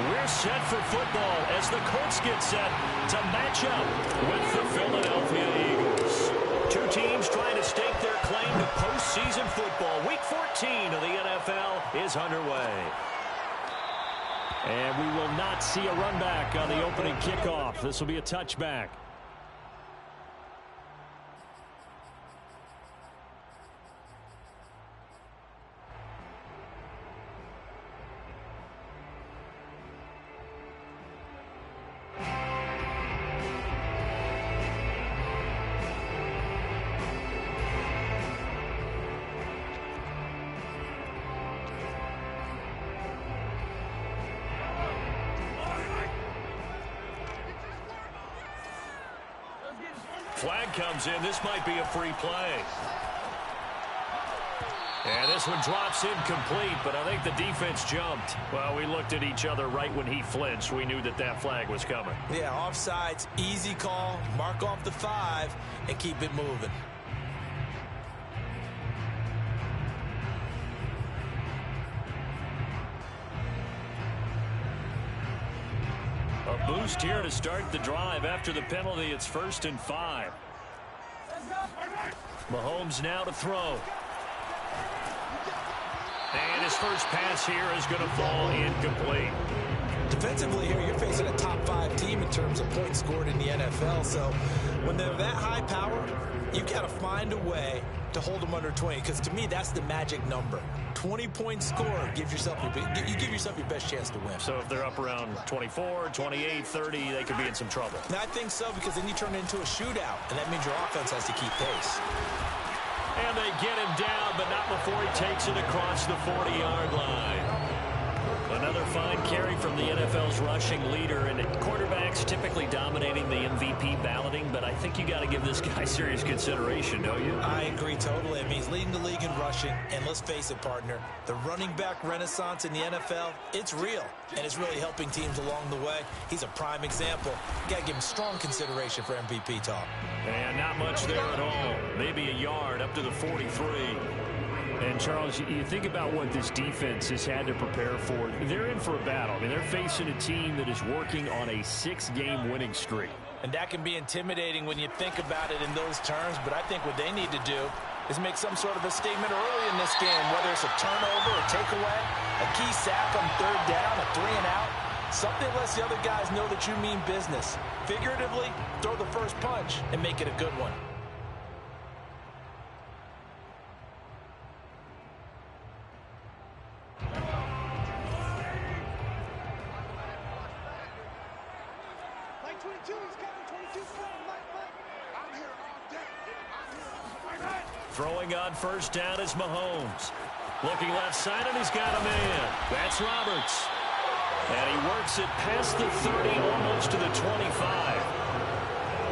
We're set for football as the Colts get set to match up with the Philadelphia Eagles. Two teams trying to stake their claim to postseason football. Week 14 of the NFL is underway. And we will not see a run back on the opening kickoff. This will be a touchback. Flag comes in. This might be a free play. And this one drops incomplete, but I think the defense jumped. Well, we looked at each other right when he flinched. We knew that that flag was coming. Yeah, offsides, easy call. Mark off the 5 and keep it moving. A boost here to start the drive. After the penalty, it's 1st and 5. Mahomes now to throw. And his first pass here is going to fall incomplete. Defensively here, you're facing a top 5 team in terms of points scored in the NFL. So when they're that high power, you got to find a way to hold them under 20. Because to me, that's the magic number. 20 points scored, you give yourself your best chance to win. So if they're up around 24, 28, 30, they could be in some trouble. And I think so, because then you turn it into a shootout, and that means your offense has to keep pace. And they get him down, but not before he takes it across the 40-yard line. Another fine carry from the NFL's rushing leader, and quarterbacks typically dominating the MVP balloting, but I think you got to give this guy serious consideration, don't you? I agree totally. I mean, he's leading the league in rushing, and let's face it, partner, the running back renaissance in the NFL, it's real, and it's really helping teams along the way. He's a prime example. Got to give him strong consideration for MVP talk. And not much there at all. Maybe a yard up to the 43. And, Charles, you think about what this defense has had to prepare for. They're in for a battle. I mean, they're facing a team that is working on a 6-game winning streak. And that can be intimidating when you think about it in those terms, but I think what they need to do is make some sort of a statement early in this game, whether it's a turnover, a takeaway, a key sack on 3rd down, a 3-and-out. Something lets the other guys know that you mean business. Figuratively, throw the first punch and make it a good one. Throwing on 1st down is Mahomes. Looking left side, and he's got a man. That's Roberts. And he works it past the 30, almost to the 25.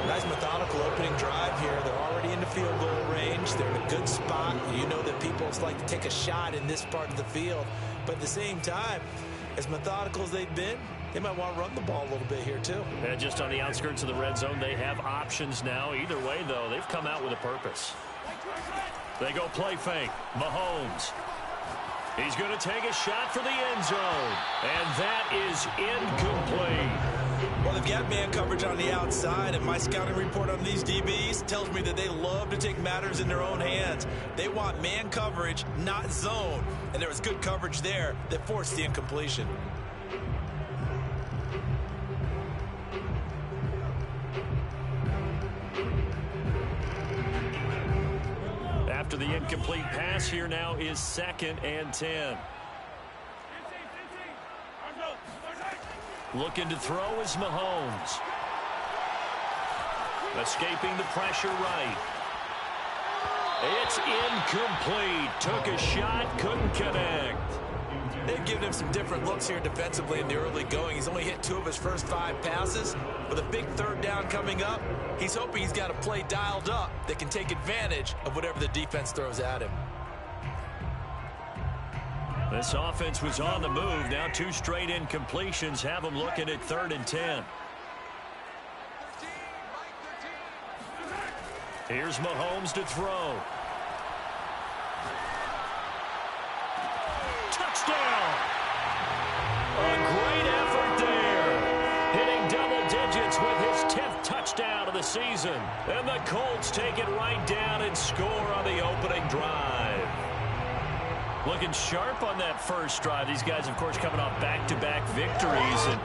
Nice methodical opening drive here. They're already in the field goal range. They're in a good spot. You know that people like to take a shot in this part of the field. But at the same time, as methodical as they've been, they might want to run the ball a little bit here, too. Yeah, just on the outskirts of the red zone, they have options now. Either way, though, they've come out with a purpose. They go play fake. Mahomes. He's going to take a shot for the end zone. And that is incomplete. Well, they've got man coverage on the outside, and my scouting report on these DBs tells me that they love to take matters in their own hands. They want man coverage, not zone. And there was good coverage there that forced the incompletion. After the incomplete pass, here now is 2nd and 10. Looking to throw is Mahomes. Escaping the pressure right. It's incomplete. Took a shot, couldn't connect. They've given him some different looks here defensively in the early going. He's only hit 2 of his first 5 passes. With a big 3rd down coming up, he's hoping he's got a play dialed up that can take advantage of whatever the defense throws at him. This offense was on the move. Now 2 straight incompletions have them looking at 3rd and 10. Here's Mahomes to throw. Touchdown! A great effort season. And the Colts take it right down and score on the opening drive. Looking sharp on that first drive. These guys, of course, coming off back-to-back victories. And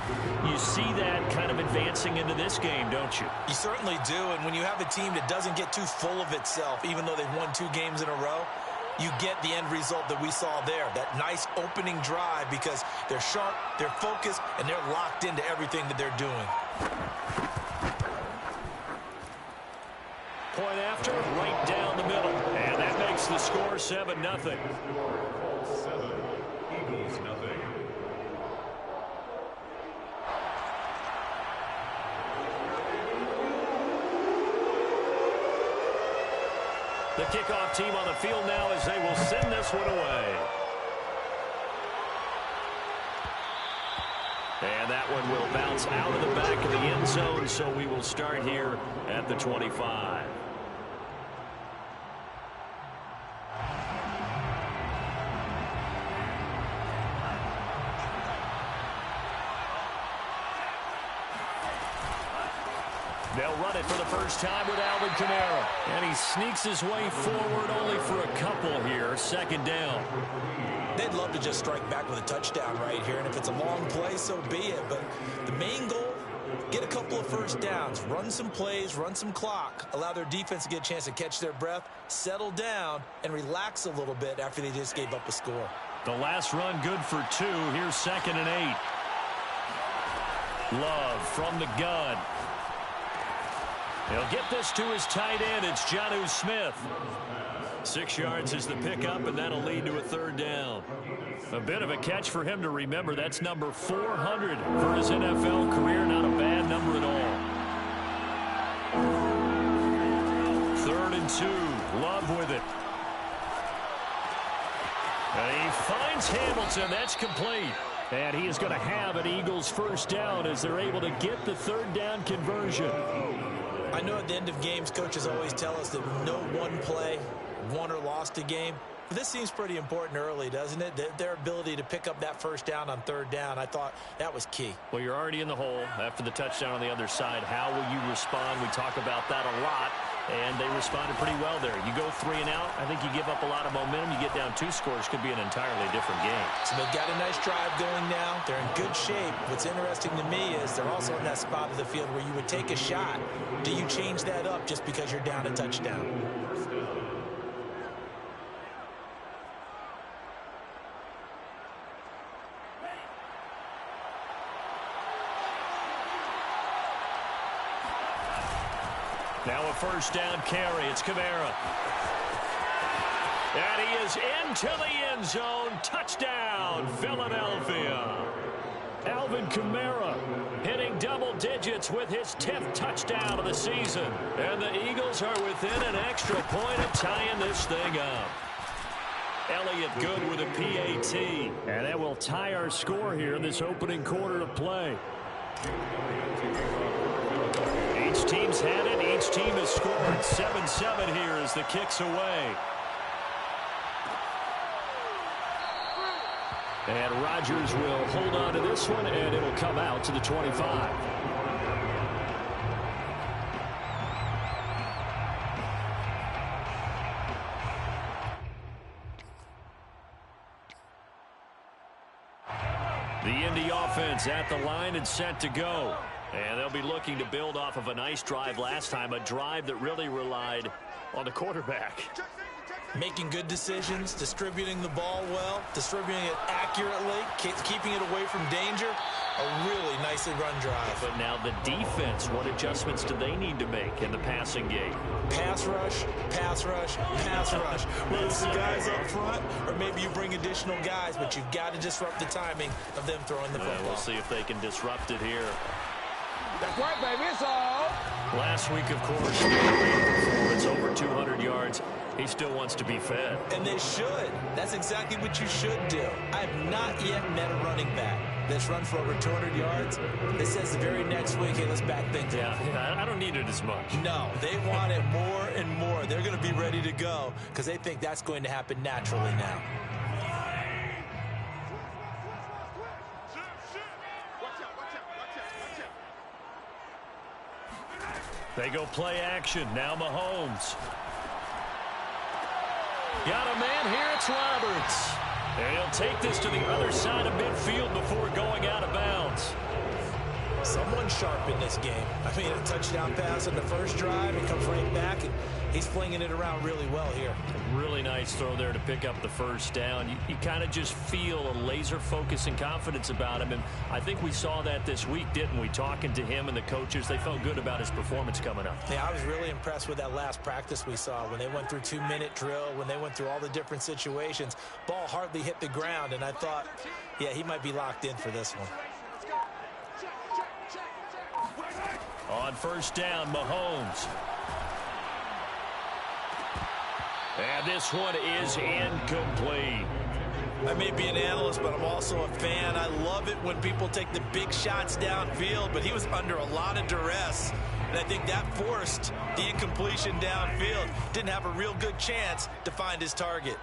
you see that kind of advancing into this game, don't you? You certainly do. And when you have a team that doesn't get too full of itself, even though they've won 2 games in a row, you get the end result that we saw there, that nice opening drive, because they're sharp, they're focused, and they're locked into everything that they're doing. Point after, right down the middle. And that makes the score 7-0. 7, Eagles nothing. The kickoff team on the field now as they will send this one away. And that one will bounce out of the back of the end zone, so we will start here at the 25. They'll run it for the first time with Alvin Kamara. And he sneaks his way forward only for a couple here. Second down. They'd love to just strike back with a touchdown right here. And if it's a long play, so be it. But the main goal, get a couple of first downs. Run some plays, run some clock. Allow their defense to get a chance to catch their breath, settle down, and relax a little bit after they just gave up a score. The last run good for 2. Here's 2nd and 8. Love from the gun. He'll get this to his tight end. It's Jonnu Smith. 6 yards is the pickup, and that'll lead to a 3rd down. A bit of a catch for him to remember. That's number 400 for his NFL career. Not a bad number at all. 3rd and 2. Love with it. And he finds Hamilton. That's complete. And he is going to have an Eagles first down as they're able to get the 3rd down conversion. I know at the end of games, coaches always tell us that no one play won or lost a game. But this seems pretty important early, doesn't it? Their ability to pick up that first down on 3rd down, I thought that was key. Well, you're already in the hole after the touchdown on the other side. How will you respond? We talk about that a lot, and they responded pretty well there. You go 3 and out, I think you give up a lot of momentum. You get down 2 scores, could be an entirely different game. So they've got a nice drive going now. They're in good shape. What's interesting to me is they're also in that spot of the field where you would take a shot. Do you change that up just because you're down a touchdown? Now a first down carry. It's Kamara. And he is into the end zone. Touchdown, Philadelphia. Alvin Kamara hitting double digits with his 10th touchdown of the season. And the Eagles are within an extra point of tying this thing up. Elliott good with a PAT. And that will tie our score here in this opening quarter of play. Each team's had it. Each team has scored. 7-7 here as the kick's away. And Rodgers will hold on to this one, and it'll come out to the 25. The Indy offense at the line and set to go. And they'll be looking to build off of a nice drive last time, a drive that really relied on the quarterback. Making good decisions, distributing the ball well, distributing it accurately, keeping it away from danger. A really nicely run drive. But now the defense, what adjustments do they need to make in the passing game? Pass rush, pass rush, pass rush. Whether it's the guys up front or maybe you bring additional guys, but you've got to disrupt the timing of them throwing the football. We'll see if they can disrupt it here. That's right, baby. It's all. Last week, of course, performance over 200 yards. He still wants to be fed. And they should. That's exactly what you should do. I have not yet met a running back that's run for over 200 yards that says the very next week, hey, let's back things up. Yeah, I don't need it as much. No, they want it more and more. They're going to be ready to go because they think that's going to happen naturally now. They go play action. Now Mahomes. Got a man here. It's Roberts. And he'll take this to the other side of midfield before going out of bounds. Someone sharp in this game. I mean, a touchdown pass on the first drive. It comes right back, and he's flinging it around really well here. Really nice throw there to pick up the first down. You kind of just feel a laser focus and confidence about him, and I think we saw that this week, didn't we? Talking to him and the coaches, they felt good about his performance coming up. Yeah, I was really impressed with that last practice we saw when they went through 2-minute drill, when they went through all the different situations. Ball hardly hit the ground, and I thought, yeah, he might be locked in for this one. On first down, Mahomes. And this one is incomplete. I may be an analyst, but I'm also a fan. I love it when people take the big shots downfield, but he was under a lot of duress. And I think that forced the incompletion downfield. Didn't have a real good chance to find his target.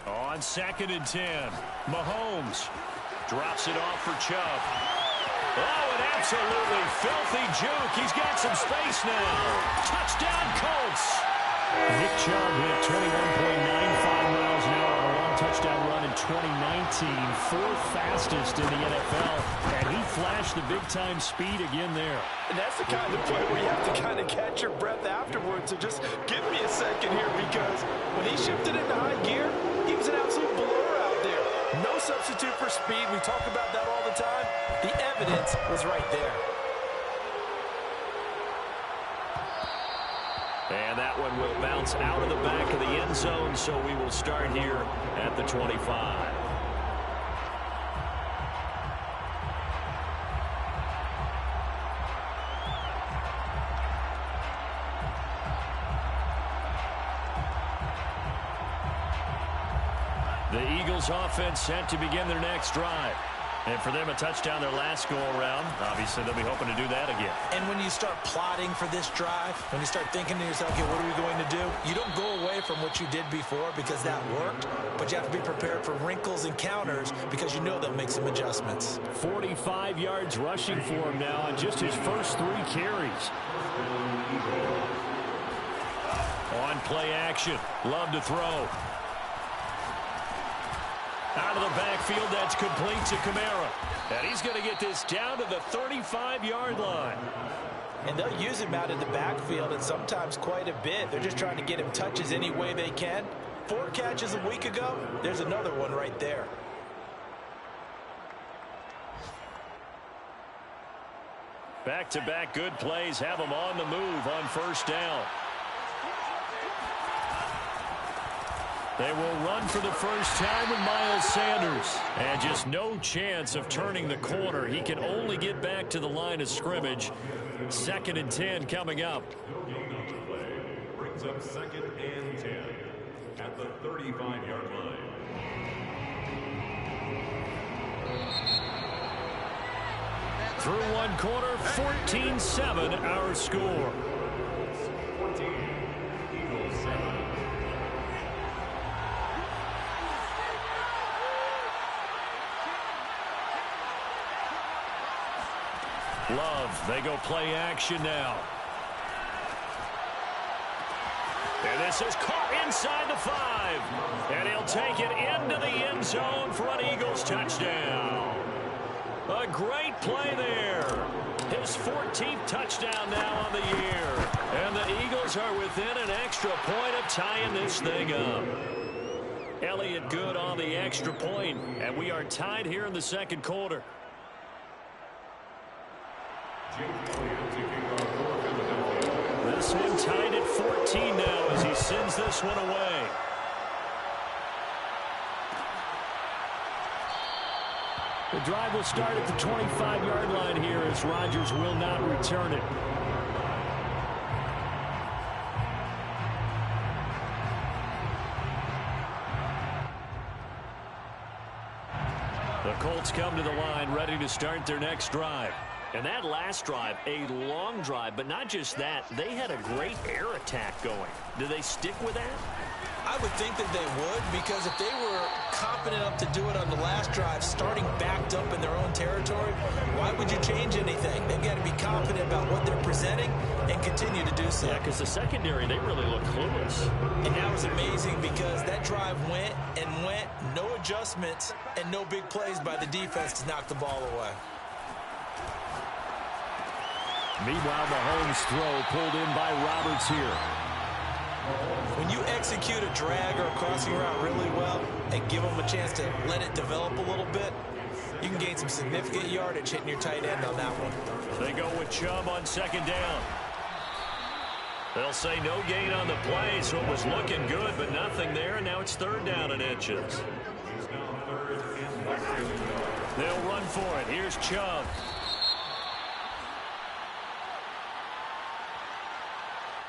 On 2nd and 10, Mahomes drops it off for Chubb. Oh, an absolutely filthy juke. He's got some space now. Touchdown, Colts. Nick Chubb hit 21.95 miles an hour on a long touchdown run in 2019. 4th fastest in the NFL. And he flashed the big-time speed again there. And that's the kind of play where you have to kind of catch your breath afterwards. So just give me a second here, because when he shifted into high gear, he was an absolute blower out there. No substitute for speed. We talk about that all the time. The evidence was right there. And that one will bounce out of the back of the end zone, so we will start here at the 25. The Eagles offense set to begin their next drive. And for them, a touchdown their last go-around. Obviously, they'll be hoping to do that again. And when you start plotting for this drive, when you start thinking to yourself, okay, what are we going to do? You don't go away from what you did before because that worked, but you have to be prepared for wrinkles and counters because you know they'll make some adjustments. 45 yards rushing for him now on just his first 3 carries. On play action. Love to throw. Out of the backfield, that's complete to Kamara. And he's going to get this down to the 35-yard line. And they'll use him out in the backfield, and sometimes quite a bit. They're just trying to get him touches any way they can. 4 catches a week ago. There's another one right there. Back-to-back good plays have him on the move on first down. They will run for the first time with Miles Sanders. And just no chance of turning the corner. He can only get back to the line of scrimmage. 2nd and 10 coming up. Brings up 2nd and 10 at the 35-yard line. Through one quarter, 14-7 our score. 14, Eagles 7. Love, they go play action now. And this is caught inside the 5. And he'll take it into the end zone for an Eagles touchdown. A great play there. His 14th touchdown now on the year. And the Eagles are within an extra point of tying this thing up. Elliott good on the extra point, and we are tied here in the second quarter. This one tied at 14 now as he sends this one away. The drive will start at the 25-yard line here as Rodgers will not return it. The Colts come to the line ready to start their next drive. And that last drive, a long drive, but not just that. They had a great air attack going. Do they stick with that? I would think that they would, because if they were confident enough to do it on the last drive, starting backed up in their own territory, why would you change anything? everything. They've got to be confident about what they're presenting and continue to do so. Yeah, because the secondary, they really look clueless. And that was amazing because that drive went and went, no adjustments, and no big plays by the defense to knock the ball away. Meanwhile, Mahomes' throw pulled in by Roberts here. When you execute a drag or a crossing route really well and give them a chance to let it develop a little bit, you can gain some significant yardage hitting your tight end on that one. They go with Chubb on second down. They'll say no gain on the play, so it was looking good, but nothing there, and now it's third down and inches. They'll run for it. Here's Chubb.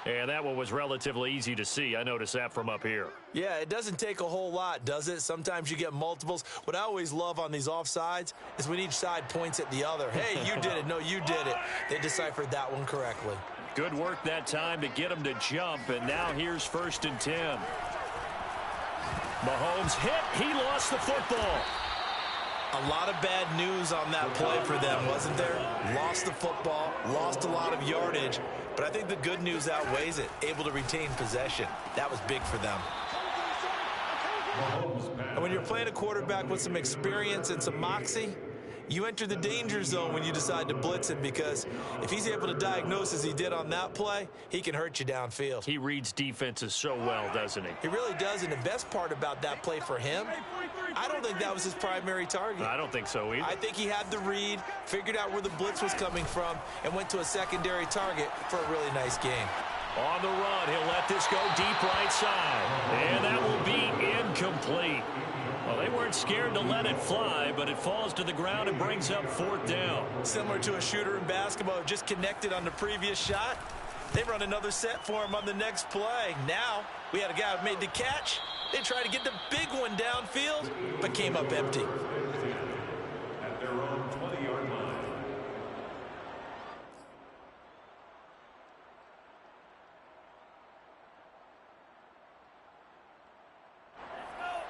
And that one was relatively easy to see. I noticed that from up here. Yeah, it doesn't take a whole lot, does it? Sometimes you get multiples. What I always love on these offsides is when each side points at the other. Hey, you did it. No, you did it. They deciphered that one correctly. Good work that time to get him to jump, and now here's 1st and 10. Mahomes hit. He lost the football. A lot of bad news on that play for them, wasn't there? Lost the football, lost a lot of yardage, but I think the good news outweighs it. Able to retain possession. That was big for them. And when you're playing a quarterback with some experience and some moxie, you enter the danger zone when you decide to blitz him, because if he's able to diagnose as he did on that play, he can hurt you downfield. He reads defenses so well, doesn't he? He really does, and the best part about that play for him, I don't think that was his primary target. I don't think so either. I think he had the read, figured out where the blitz was coming from, and went to a secondary target for a really nice game. On the run, he'll let this go deep right side. And that will be incomplete. Well, they weren't scared to let it fly, but it falls to the ground and brings up 4th down. Similar to a shooter in basketball who just connected on the previous shot. They run another set for him on the next play. Now, we had a guy who made the catch. They tried to get the big one downfield, but came up empty. At their own 20-yard line.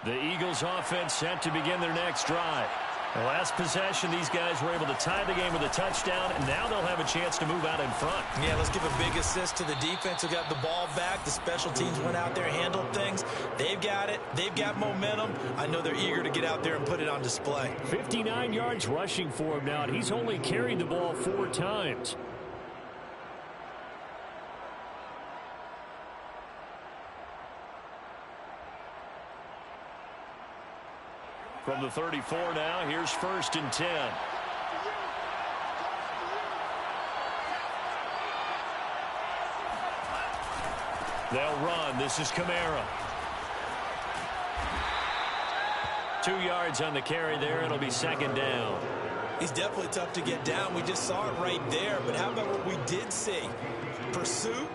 The Eagles offense set to begin their next drive. The last possession, these guys were able to tie the game with a touchdown, and now they'll have a chance to move out in front. Yeah, let's give a big assist to the defense who got the ball back. The special teams went out there and handled things. They've got it. They've got momentum. I know they're eager to get out there and put it on display. 59 yards rushing for him now, and he's only carried the ball 4 times. From the 34 now, here's 1st and 10. They'll run. This is Kamara. 2 yards on the carry there. It'll be 2nd down. He's definitely tough to get down. We just saw it right there. But how about what we did see? Pursuit,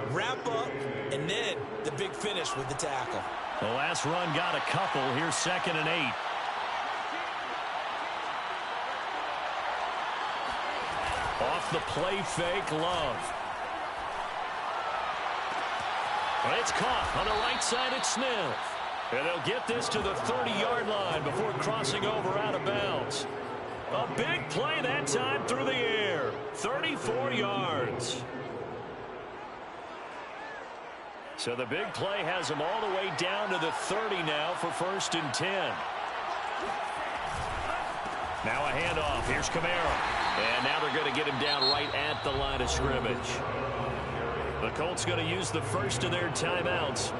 wrap up, and then the big finish with the tackle. The last run got a couple. Here's 2nd and 8. Off the play fake, Love. And it's caught on the right side at Smith. And they'll get this to the 30-yard line before crossing over out of bounds. A big play that time through the air. 34 yards. So the big play has them all the way down to the 30 now for 1st and 10. Now a handoff. Here's Kamara. And now they're going to get him down right at the line of scrimmage. The Colts going to use the first of their timeouts.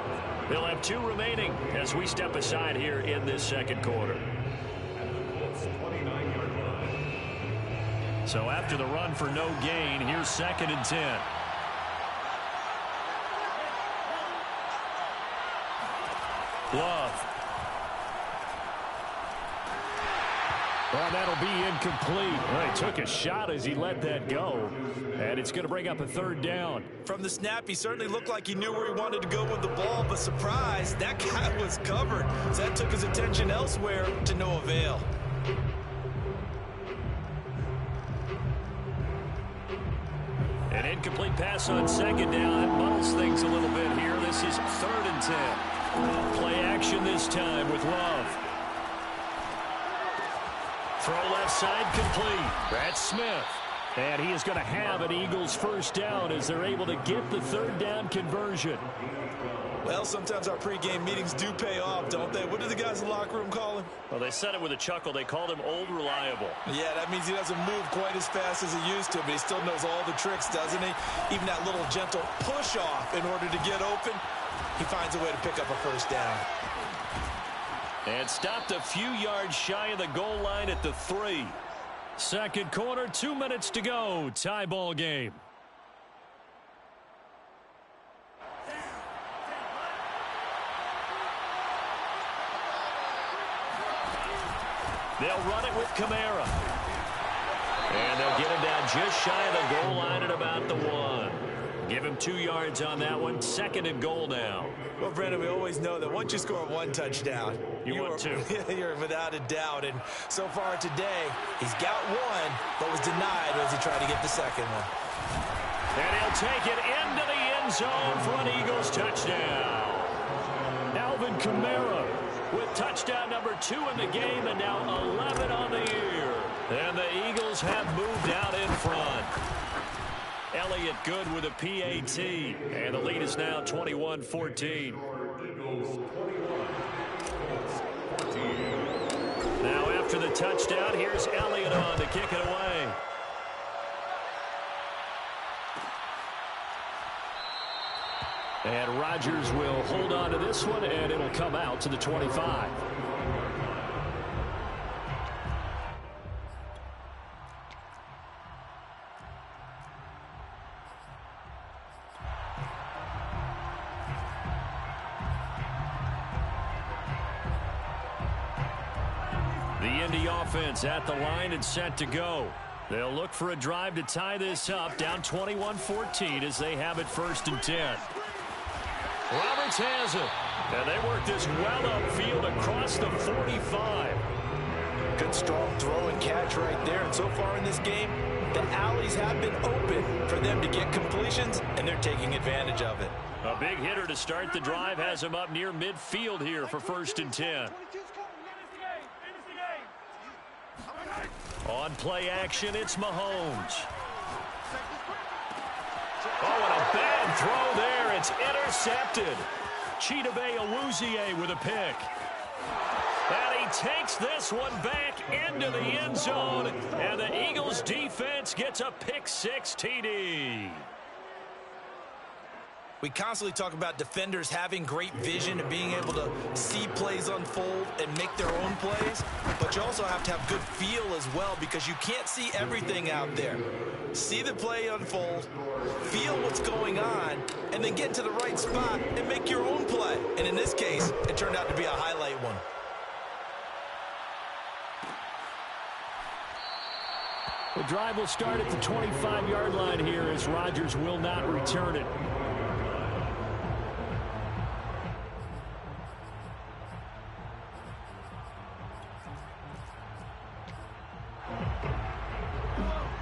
They'll have 2 remaining as we step aside here in this 2nd quarter. So after the run for no gain, here's 2nd and 10. Love. Well, that'll be incomplete. Well, he took a shot as he let that go. And it's going to bring up a 3rd down. From the snap, he certainly looked like he knew where he wanted to go with the ball, but surprise, that guy was covered. So that took his attention elsewhere to no avail. An incomplete pass on 2nd down. That muddles things a little bit here. This is 3rd and 10. Play action this time with Love. Throw left side complete. That's Smith. And he is going to have an Eagles first down as they're able to get the third down conversion. Well, sometimes our pregame meetings do pay off, don't they? What do the guys in the locker room call him? Well, they said it with a chuckle. They called him Old Reliable. Yeah, that means he doesn't move quite as fast as he used to, but he still knows all the tricks, doesn't he? Even that little gentle push-off in order to get open, he finds a way to pick up a first down. And stopped a few yards shy of the goal line at the 3. Second quarter, 2 minutes to go. Tie ball game. They'll run it with Kamara. And they'll get him down just shy of the goal line at about the 1. Give him 2 yards on that one. Second and goal now. Well, Brandon, we always know that once you score one touchdown, you want two. You're without a doubt. And so far today, he's got one, but was denied as he tried to get the second one. And he'll take it into the end zone for an Eagles touchdown. Alvin Kamara with touchdown number 2 in the game, and now 11 on the year. And the Eagles have moved out in front. Elliott good with a PAT, and the lead is now 21-14. Now after the touchdown, here's Elliott on to kick it away. And Rodgers will hold on to this one, and it'll come out to the 25. The Indy offense at the line and set to go. They'll look for a drive to tie this up, down 21-14 as they have it 1st and 10. Roberts has it. And they work this well upfield across the 45. Good strong throw and catch right there. And so far in this game, the alleys have been open for them to get completions, and they're taking advantage of it. A big hitter to start the drive has him up near midfield here for 1st and 10. On play action, it's Mahomes. Oh, and a bad throw there. It's intercepted. Chidobe Awuzie with a pick. And he takes this one back into the end zone. And the Eagles defense gets a pick-6 TD. We constantly talk about defenders having great vision and being able to see plays unfold and make their own plays. But you also have to have good feel as well, because you can't see everything out there. See the play unfold, feel what's going on, and then get to the right spot and make your own play. And in this case, it turned out to be a highlight one. The drive will start at the 25-yard line here as Rodgers will not return it.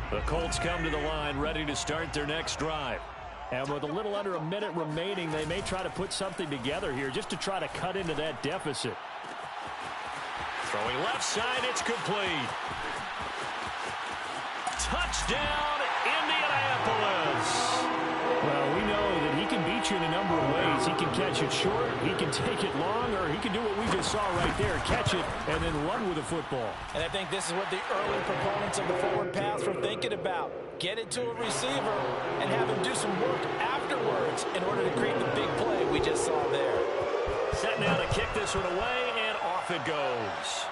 The Colts come to the line ready to start their next drive. And with a little under a minute remaining, they may try to put something together here just to try to cut into that deficit. Throwing left side, it's complete. Touchdown, Indianapolis. Well, we know that he can beat you in a number of ways. He can catch it short, he can take it long, or he can do what we just saw right there, catch it and then run with the football. And I think this is what the early proponents of the forward pass were thinking about. Get it to a receiver and have him do some work afterwards in order to create the big play we just saw there. Set now to kick this one away, and off it goes.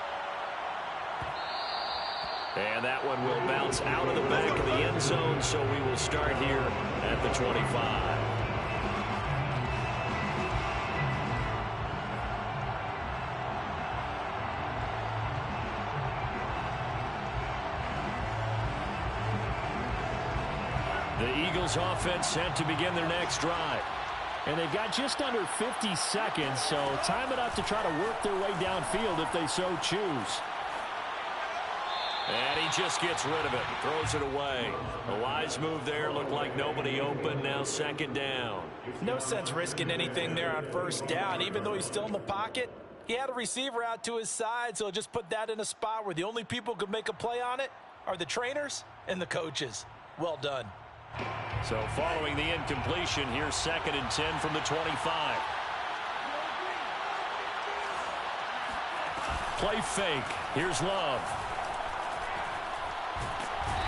And that one will bounce out of the back of the end zone, so we will start here at the 25. The Eagles offense set to begin their next drive. And they've got just under 50 seconds, so time enough to try to work their way downfield if they so choose. And he just gets rid of it, throws it away. A wise move there, looked like nobody open, now 2nd down. No sense risking anything there on 1st down. Even though he's still in the pocket, he had a receiver out to his side, so just put that in a spot where the only people who could make a play on it are the trainers and the coaches. Well done. So following the incompletion, here's 2nd and 10 from the 25. Play fake. Here's Love.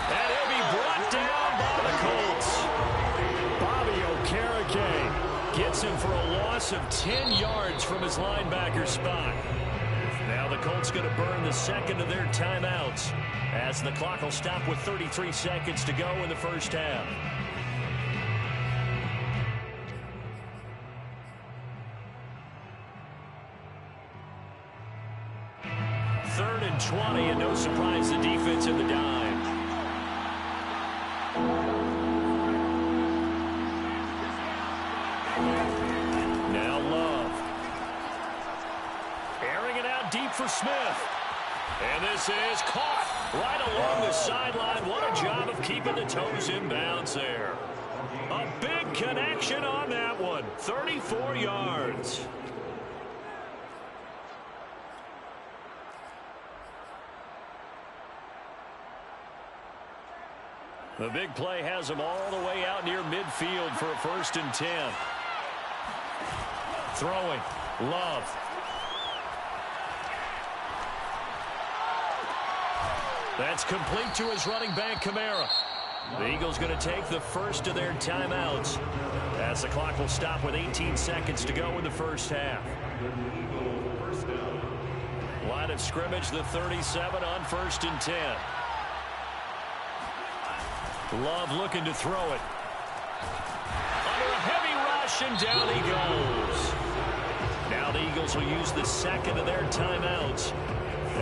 And he'll be brought down by the Colts. Bobby Okereke gets him for a loss of 10 yards from his linebacker spot. Now the Colts going to burn the second of their timeouts as the clock will stop with 33 seconds to go in the first half. Third and 20, and no surprise, the defense in the dime. Now Love. Airing it out deep for Smith. And this is caught right along the sideline. What a job of keeping the toes in bounds there. A big connection on that one. 34 yards. The big play has them all the way out near midfield for a 1st and 10. Throwing. Love. That's complete to his running back, Kamara. The Eagles going to take the first of their timeouts as the clock will stop with 18 seconds to go in the first half. Line of scrimmage, the 37 on 1st and 10. Love looking to throw it. Under a heavy rush, and down he goes. Now the Eagles will use the second of their timeouts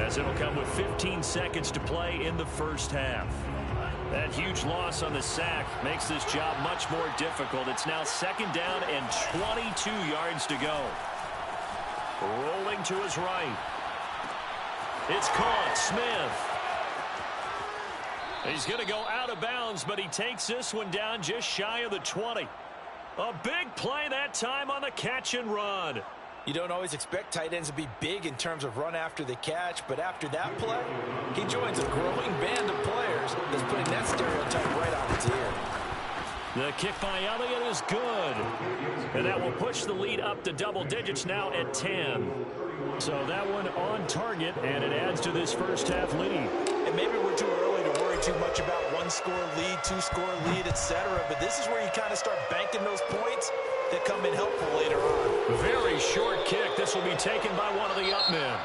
as it'll come with 15 seconds to play in the first half. That huge loss on the sack makes this job much more difficult. It's now 2nd down and 22 yards to go. Rolling to his right. It's caught. Smith. He's going to go out of bounds, but he takes this one down just shy of the 20. A big play that time on the catch and run. You don't always expect tight ends to be big in terms of run after the catch, but after that play, he joins a growing band of players that's putting that stereotype right on its ear. The kick by Elliott is good. And that will push the lead up to double digits now at 10. So that one on target, and it adds to this first half lead. And maybe we're too early to worry too much about 1-score lead, 2-score lead, etc. But this is where you kind of start banking those points that come in helpful later on. Very short kick. This will be taken by one of the up men.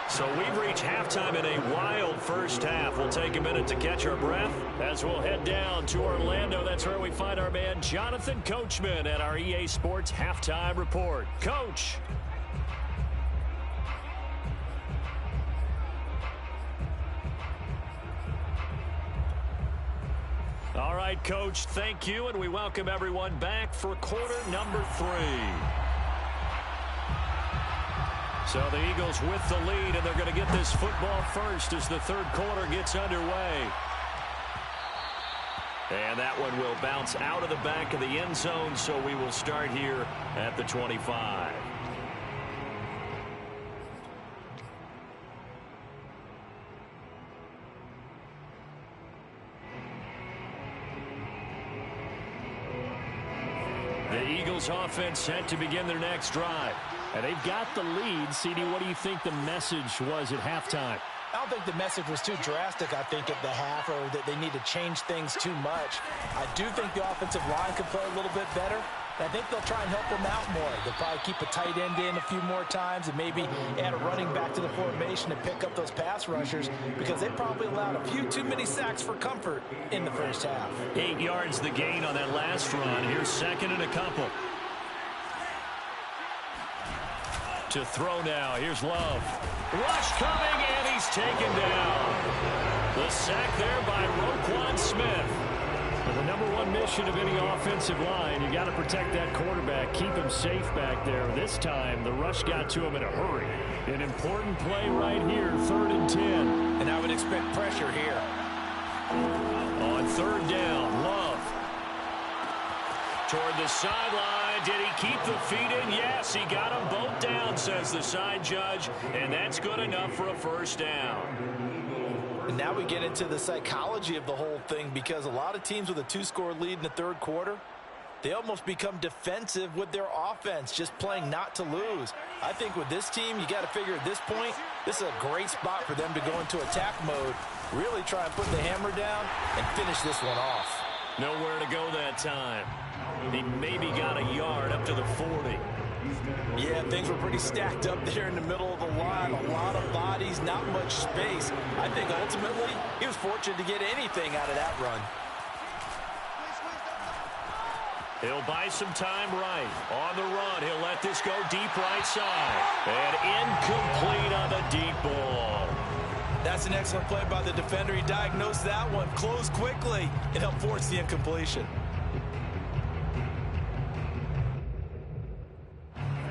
So we've reached halftime in a wild first half. We'll take a minute to catch our breath as we'll head down to Orlando. That's where we find our man Jonathan Coachman at our EA Sports Halftime Report. Coach. All right, Coach, thank you, and we welcome everyone back for quarter number 3. So the Eagles with the lead, and they're going to get this football first as the third quarter gets underway. And that one will bounce out of the back of the end zone, so we will start here at the 25. The Eagles offense set to begin their next drive. And they've got the lead. CD, what do you think the message was at halftime? I don't think the message was too drastic, I think, at the half, or that they need to change things too much. I do think the offensive line could play a little bit better. I think they'll try and help them out more. They'll probably keep a tight end in a few more times and maybe add a running back to the formation to pick up those pass rushers, because they probably allowed a few too many sacks for comfort in the first half. 8 yards the gain on that last run. Here's 2nd and a couple. To throw now. Here's Love. Rush coming, and he's taken down. The sack there by Roquan Smith. The number one mission of any offensive line, you got to protect that quarterback, keep him safe back there. This time, the rush got to him in a hurry. An important play right here, 3rd and 10. And I would expect pressure here. On 3rd down, Love. Toward the sideline. Did he keep the feet in? Yes, he got them both down, says the side judge. And that's good enough for a first down. And now we get into the psychology of the whole thing, because a lot of teams with a 2-score lead in the third quarter, they almost become defensive with their offense, just playing not to lose. I think with this team, you got to figure at this point, this is a great spot for them to go into attack mode, really try and put the hammer down and finish this one off. Nowhere to go that time. He maybe got a yard up to the 40. Yeah, things were pretty stacked up there in the middle of the line. A lot of bodies, not much space. I think ultimately he was fortunate to get anything out of that run. He'll buy some time right. On the run, he'll let this go deep right side. And incomplete on the deep ball. That's an excellent play by the defender. He diagnosed that one, closed quickly, and helped force the incompletion.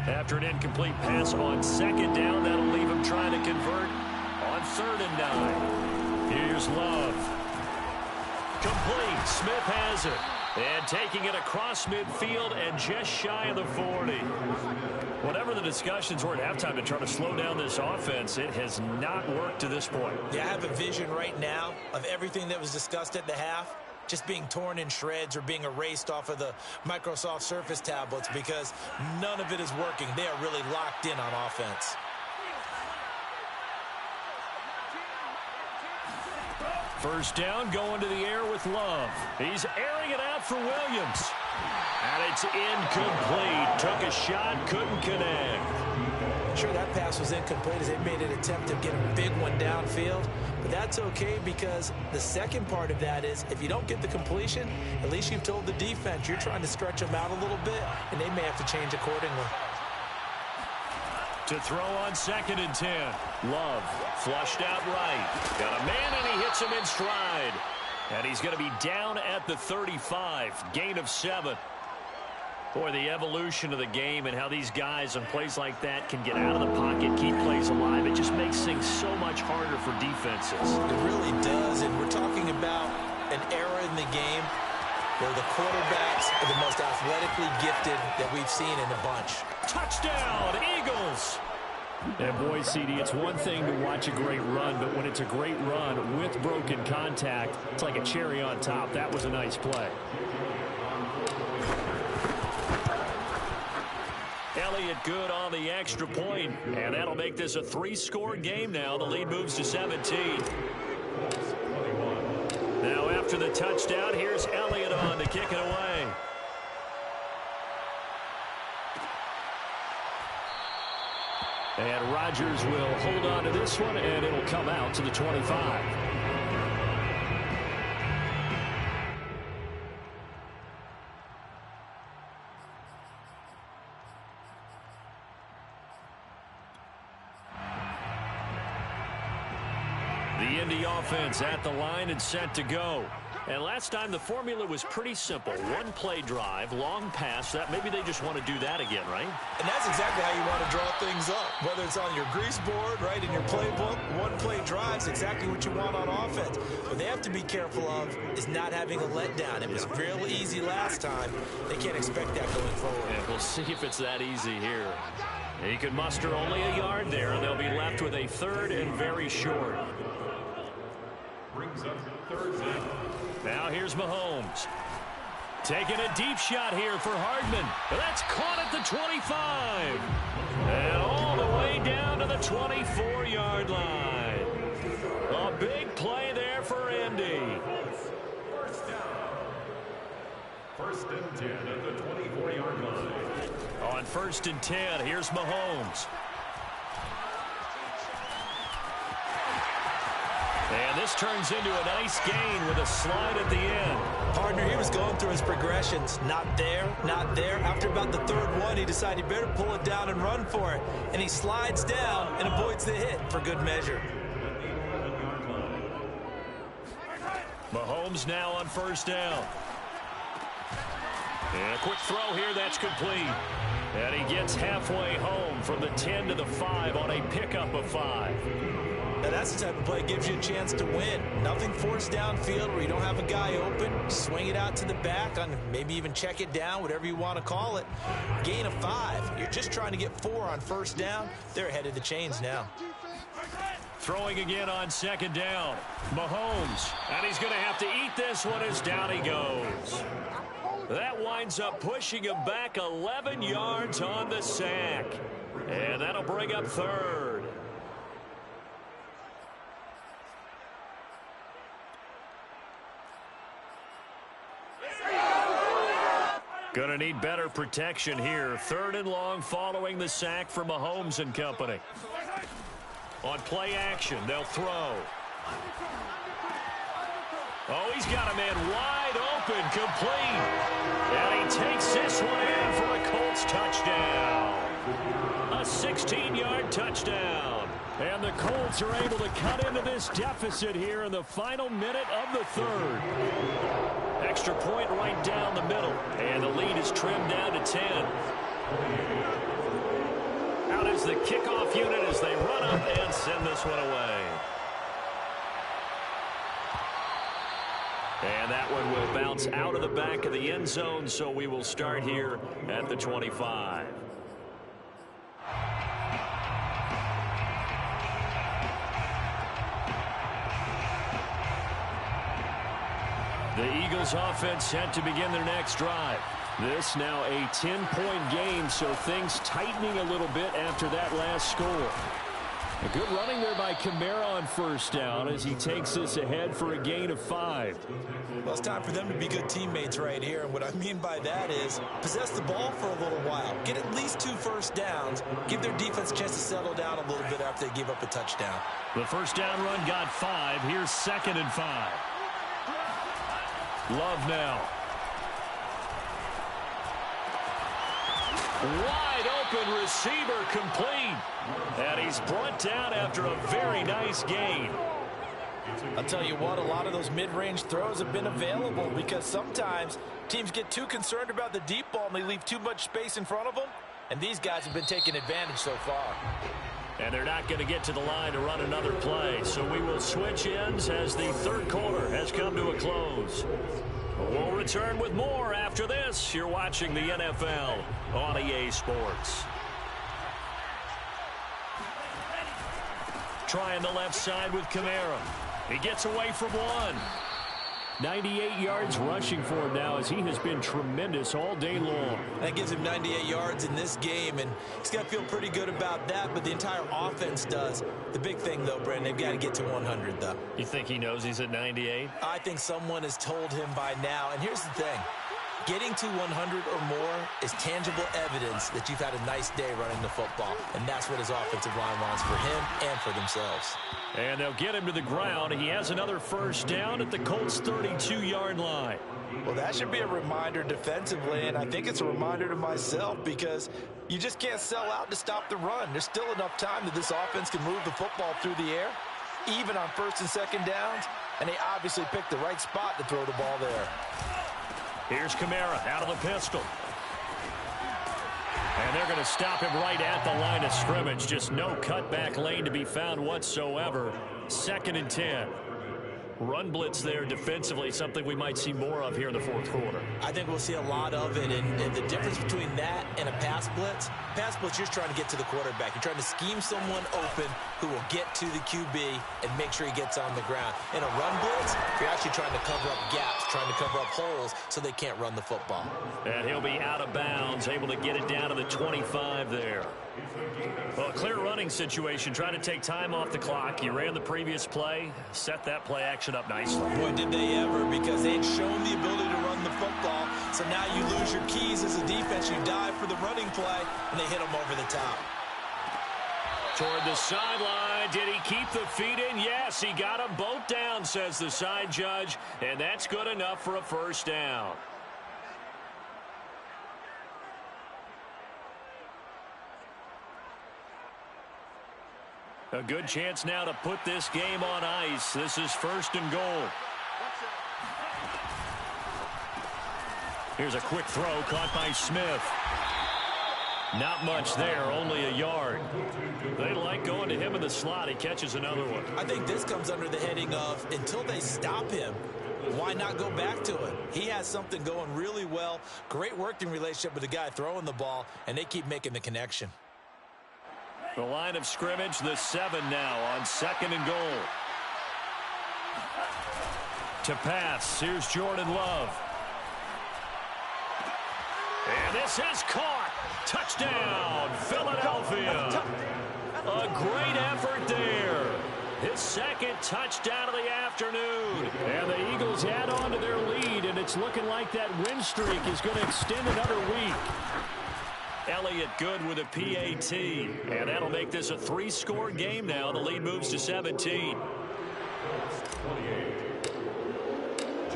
After an incomplete pass on second down, that'll leave him trying to convert on 3rd and 9. Here's Love. Complete. Smith has it. And taking it across midfield and just shy of the 40. Whatever the discussions were at halftime to try to slow down this offense, it has not worked to this point. Yeah, I have a vision right now of everything that was discussed at the half just being torn in shreds or being erased off of the Microsoft Surface tablets, because none of it is working. They are really locked in on offense. First down, going to the air with Love. He's airing it out for Williams. And it's incomplete. Took a shot, couldn't connect. Sure, that pass was incomplete as they made an attempt to get a big one downfield. But that's okay, because the second part of that is if you don't get the completion, at least you've told the defense you're trying to stretch them out a little bit, and they may have to change accordingly. To throw on 2nd and 10. Love flushed out right. Got a man, and he hits him in stride. And he's going to be down at the 35. Gain of 7. Boy, the evolution of the game and how these guys on plays like that can get out of the pocket, keep plays alive, it just makes things so much harder for defenses. It really does, and we're talking about an era in the game where the quarterbacks are the most athletically gifted that we've seen in a bunch. Touchdown, Eagles! And boy, CD, it's one thing to watch a great run, but when it's a great run with broken contact, it's like a cherry on top. That was a nice play. Elliott good on the extra point, and that'll make this a 3-score game now. The lead moves to 17. Now after the touchdown, here's Elliott on to kick it away. And Rodgers will hold on to this one, and it'll come out to the 25. The Indy offense at the line and set to go. And last time the formula was pretty simple. One play drive, long pass. That maybe they just want to do that again, right? And that's exactly how you want to draw things up. Whether it's on your grease board, right, in your playbook, one play drive is exactly what you want on offense. What they have to be careful of is not having a letdown. It was real easy last time. They can't expect that going forward. And we'll see if it's that easy here. He could muster only a yard there, and they'll be left with a 3rd and very short. Brings up 3rd down. Now here's Mahomes. Taking a deep shot here for Hardman. That's caught at the 25. And all the way down to the 24-yard line. A big play there for Indy. First down. 1st and 10 at the 24-yard line. On 1st and 10, here's Mahomes. And this turns into a nice gain with a slide at the end. Partner, he was going through his progressions. Not there, not there. After about the 3rd one, he decided he better pull it down and run for it. And he slides down and avoids the hit for good measure. Mahomes now on 1st down. And a quick throw here, that's complete. And he gets halfway home from the 10 to the 5 on a pickup of 5. Now that's the type of play that gives you a chance to win. Nothing forced downfield where you don't have a guy open. Swing it out to the back, on maybe even check it down, whatever you want to call it. Gain of 5. You're just trying to get 4 on 1st down. They're ahead of the chains now. Throwing again on second down. Mahomes. And he's going to have to eat this one as down he goes. That winds up pushing him back 11 yards on the sack. And that'll bring up third. Going to need better protection here. Third and long following the sack from Mahomes and company. On play action, they'll throw. Oh, he's got a man wide open, complete. And he takes this one in for a Colts touchdown. A 16-yard touchdown. And the Colts are able to cut into this deficit here in the final minute of the third. Extra point right down the middle. And the lead is trimmed down to 10. Out is the kickoff unit as they run up and send this one away. And that one will bounce out of the back of the end zone, so we will start here at the 25. The Eagles offense set to begin their next drive. This now a 10-point game, so things tightening a little bit after that last score. A good running there by Kamara on first down as he takes this ahead for a gain of 5. Well, it's time for them to be good teammates right here. And what I mean by that is possess the ball for a little while. Get at least 2 first downs. Give their defense a chance to settle down a little bit after they give up a touchdown. The first down run got 5. Here's 2nd and 5. Love now. Wide open receiver complete. And he's brought down after a very nice gain. I'll tell you what, a lot of those mid-range throws have been available because sometimes teams get too concerned about the deep ball and they leave too much space in front of them. And these guys have been taking advantage so far. And they're not going to get to the line to run another play. So we will switch ends as the third quarter has come to a close. We'll return with more after this. You're watching the NFL on EA Sports. Trying the left side with Kamara. He gets away from one. 98 yards rushing for him now as he has been tremendous all day long. That gives him 98 yards in this game, and he's got to feel pretty good about that, but the entire offense does. The big thing, though, Brandon, they've got to get to 100, though. You think he knows he's at 98? I think someone has told him by now, and here's the thing. Getting to 100 or more is tangible evidence that you've had a nice day running the football, and that's what his offensive line wants for him and for themselves. And they'll get him to the ground. He has another first down at the Colts' 32-yard line. Well, that should be a reminder defensively, and I think it's a reminder to myself because you just can't sell out to stop the run. There's still enough time that this offense can move the football through the air, even on first and second downs, and they obviously picked the right spot to throw the ball there. Here's Kamara out of the pistol. And they're going to stop him right at the line of scrimmage. Just no cutback lane to be found whatsoever. 2nd and 10. Run blitz there defensively, something we might see more of here in the fourth quarter. I think we'll see a lot of it, and the difference between that and a pass blitz, you're just trying to get to the quarterback. You're trying to scheme someone open who will get to the QB and make sure he gets on the ground. In a run blitz, you're actually trying to cover up gaps, trying to cover up holes so they can't run the football. And he'll be out of bounds, able to get it down to the 25 there. Well, a clear running situation, trying to take time off the clock. You ran the previous play, set that play action up nicely. Boy, did they ever, because they had shown the ability to run the football. So now you lose your keys as a defense. You dive for the running play, and they hit them over the top. Toward the sideline. Did he keep the feet in? Yes, he got them both down, says the side judge. And that's good enough for a first down. A good chance now to put this game on ice. This is 1st and goal. Here's a quick throw caught by Smith. Not much there, only a yard. They like going to him in the slot. He catches another one. I think this comes under the heading of until they stop him, why not go back to it? He has something going really well. Great working relationship with the guy throwing the ball, and they keep making the connection. The line of scrimmage, the 7 now on 2nd and goal. To pass, here's Jordan Love. And this is caught. Touchdown, Philadelphia. A great effort there. His 2nd touchdown of the afternoon. And the Eagles add on to their lead, and it's looking like that win streak is going to extend another week. Elliott good with a PAT. And that'll make this a 3-score game now. The lead moves to 17.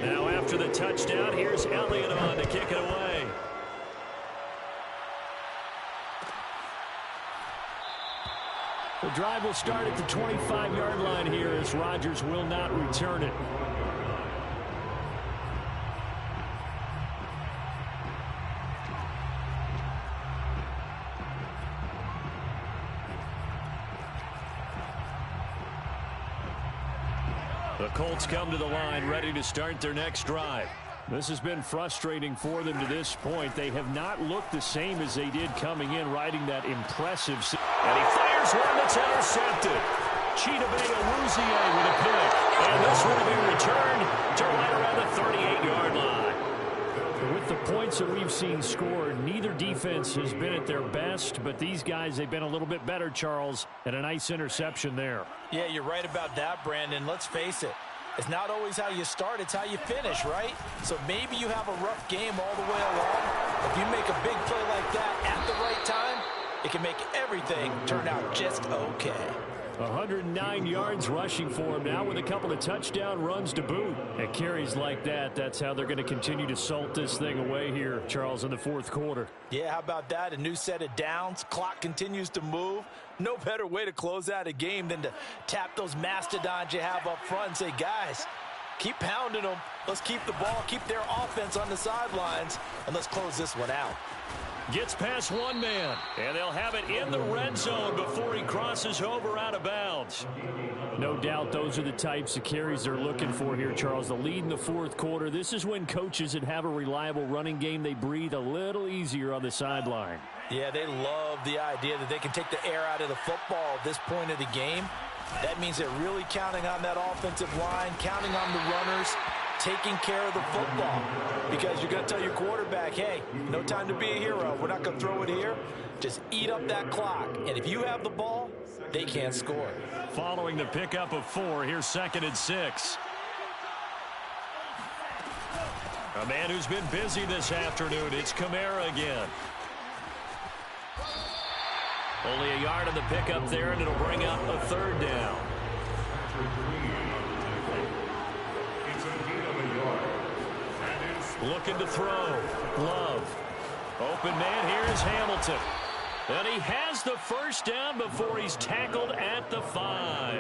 Now after the touchdown, here's Elliott on to kick it away. The drive will start at the 25-yard line here as Rodgers will not return it. The Colts come to the line ready to start their next drive. This has been frustrating for them to this point. They have not looked the same as they did coming in, riding that impressive. And he fires one that's intercepted. Chidobe-Awuzie with a pick. And this one will be returned to right around the 38-yard line. With the points that we've seen scored, neither defense has been at their best, but these guys, they've been a little bit better, Charles, and a nice interception there. Yeah, you're right about that, Brandon. Let's face it. It's not always how you start, it's how you finish, right? So maybe you have a rough game all the way along. If you make a big play like that at the right time, it can make everything turn out just okay. 109 yards rushing for him now with a couple of touchdown runs to boot. At carries like that, that's how they're going to continue to salt this thing away here, Charles, in the 4th quarter. Yeah, how about that? A new set of downs. Clock continues to move. No better way to close out a game than to tap those mastodons you have up front and say, guys, keep pounding them. Let's keep the ball, keep their offense on the sidelines, and let's close this one out. Gets past one man, and they'll have it in the red zone before he crosses over out of bounds. No doubt those are the types of carries they're looking for here, Charles. The lead in the 4th quarter. This is when coaches that have a reliable running game, they breathe a little easier on the sideline. Yeah, they love the idea that they can take the air out of the football at this point of the game. That means they're really counting on that offensive line, counting on the runners, taking care of the football. Because you're going to tell your quarterback, hey, no time to be a hero. We're not going to throw it here. Just eat up that clock. And if you have the ball, they can't score. Following the pickup of 4, here's 2nd and 6. A man who's been busy this afternoon, it's Kamara again. Only a yard on the pickup there, and it'll bring up a 3rd down. Looking to throw. Love. Open man, here's Hamilton. And he has the 1st down before he's tackled at the 5.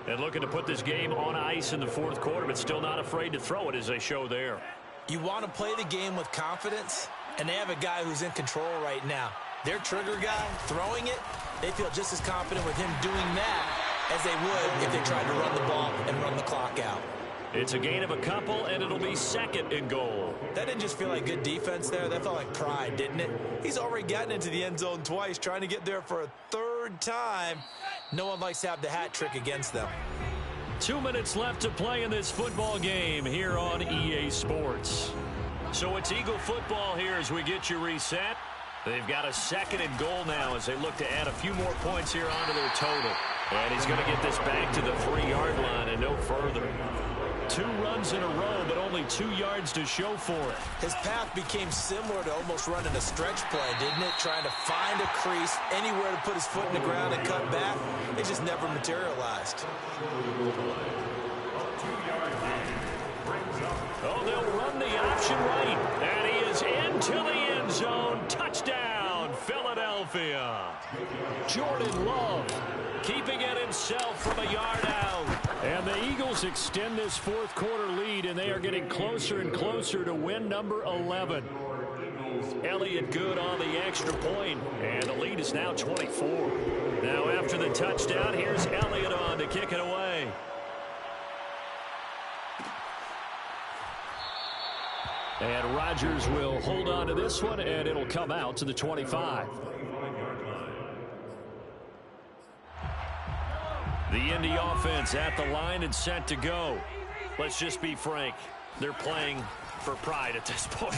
And looking to put this game on ice in the 4th quarter, but still not afraid to throw it as they show there. You want to play the game with confidence, and they have a guy who's in control right now. Their trigger guy, throwing it, they feel just as confident with him doing that as they would if they tried to run the ball and run the clock out. It's a gain of a couple, and it'll be 2nd and goal. That didn't just feel like good defense there. That felt like pride, didn't it? He's already gotten into the end zone twice, trying to get there for a 3rd time. No one likes to have the hat trick against them. 2 minutes left to play in this football game here on EA Sports. So it's Eagle football here as we get you reset. They've got a 2nd and goal now as they look to add a few more points here onto their total. And he's going to get this back to the 3-yard line and no further. 2 runs in a row, but only 2 yards to show for it. His path became similar to almost running a stretch play, didn't it? Trying to find a crease, anywhere to put his foot in the ground and cut back. It just never materialized. Oh, they'll run the option right. And he is into the end zone. Touchdown, Philadelphia. Jordan Love keeping it himself from a yard out. And the Eagles extend this 4th quarter lead, and they are getting closer and closer to win number 11. Elliott good on the extra point, and the lead is now 24. Now after the touchdown, here's Elliott on to kick it away. And Rodgers will hold on to this one, and it'll come out to the 25. The Indy offense at the line and set to go. Let's just be frank. They're playing for pride at this point.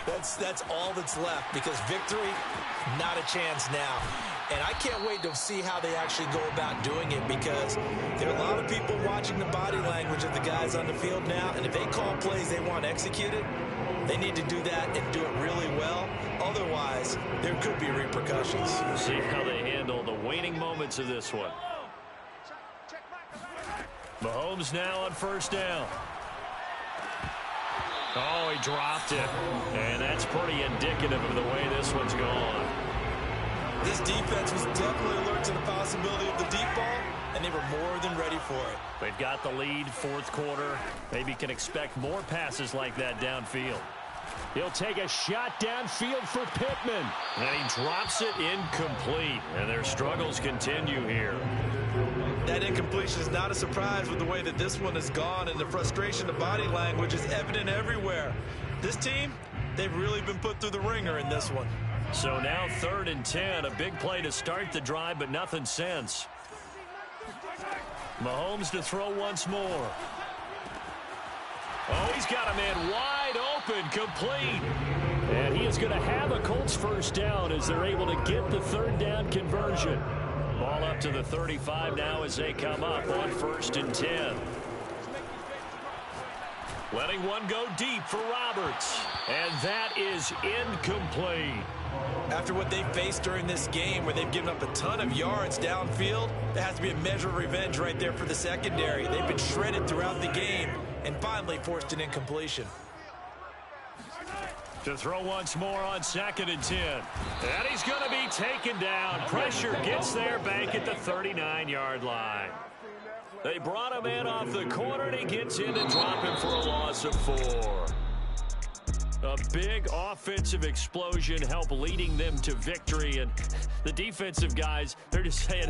That's all that's left, because victory, not a chance now. And I can't wait to see how they actually go about doing it, because there are a lot of people watching the body language of the guys on the field now, and if they call plays they want executed, they need to do that and do it really well. Otherwise, there could be repercussions. See how they handle the waning moments of this one. Mahomes now on first down. Oh, he dropped it. And that's pretty indicative of the way this one's gone. This defense was definitely alert to the possibility of the deep ball, and they were more than ready for it. They've got the lead, fourth quarter. Maybe can expect more passes like that downfield. He'll take a shot downfield for Pittman. And he drops it incomplete. And their struggles continue here. That incompletion is not a surprise with the way that this one has gone, and the frustration, the body language is evident everywhere. This team, they've really been put through the ringer in this one. So now 3rd and 10, a big play to start the drive, but nothing since. Mahomes to throw once more. Oh, he's got a man wide open, complete. And he is going to have a Colts first down as they're able to get the 3rd down conversion. Ball up to the 35 now as they come up on 1st and 10. Letting one go deep for Roberts. And that is incomplete. After what they faced during this game, where they've given up a ton of yards downfield, there has to be a measure of revenge right there for the secondary. They've been shredded throughout the game and finally forced an incompletion. To throw once more on 2nd and 10. And he's going to be taken down. Pressure gets there back at the 39-yard line. They brought him in off the corner, and he gets in to drop him for a loss of 4. A big offensive explosion help leading them to victory. And the defensive guys, they're just saying,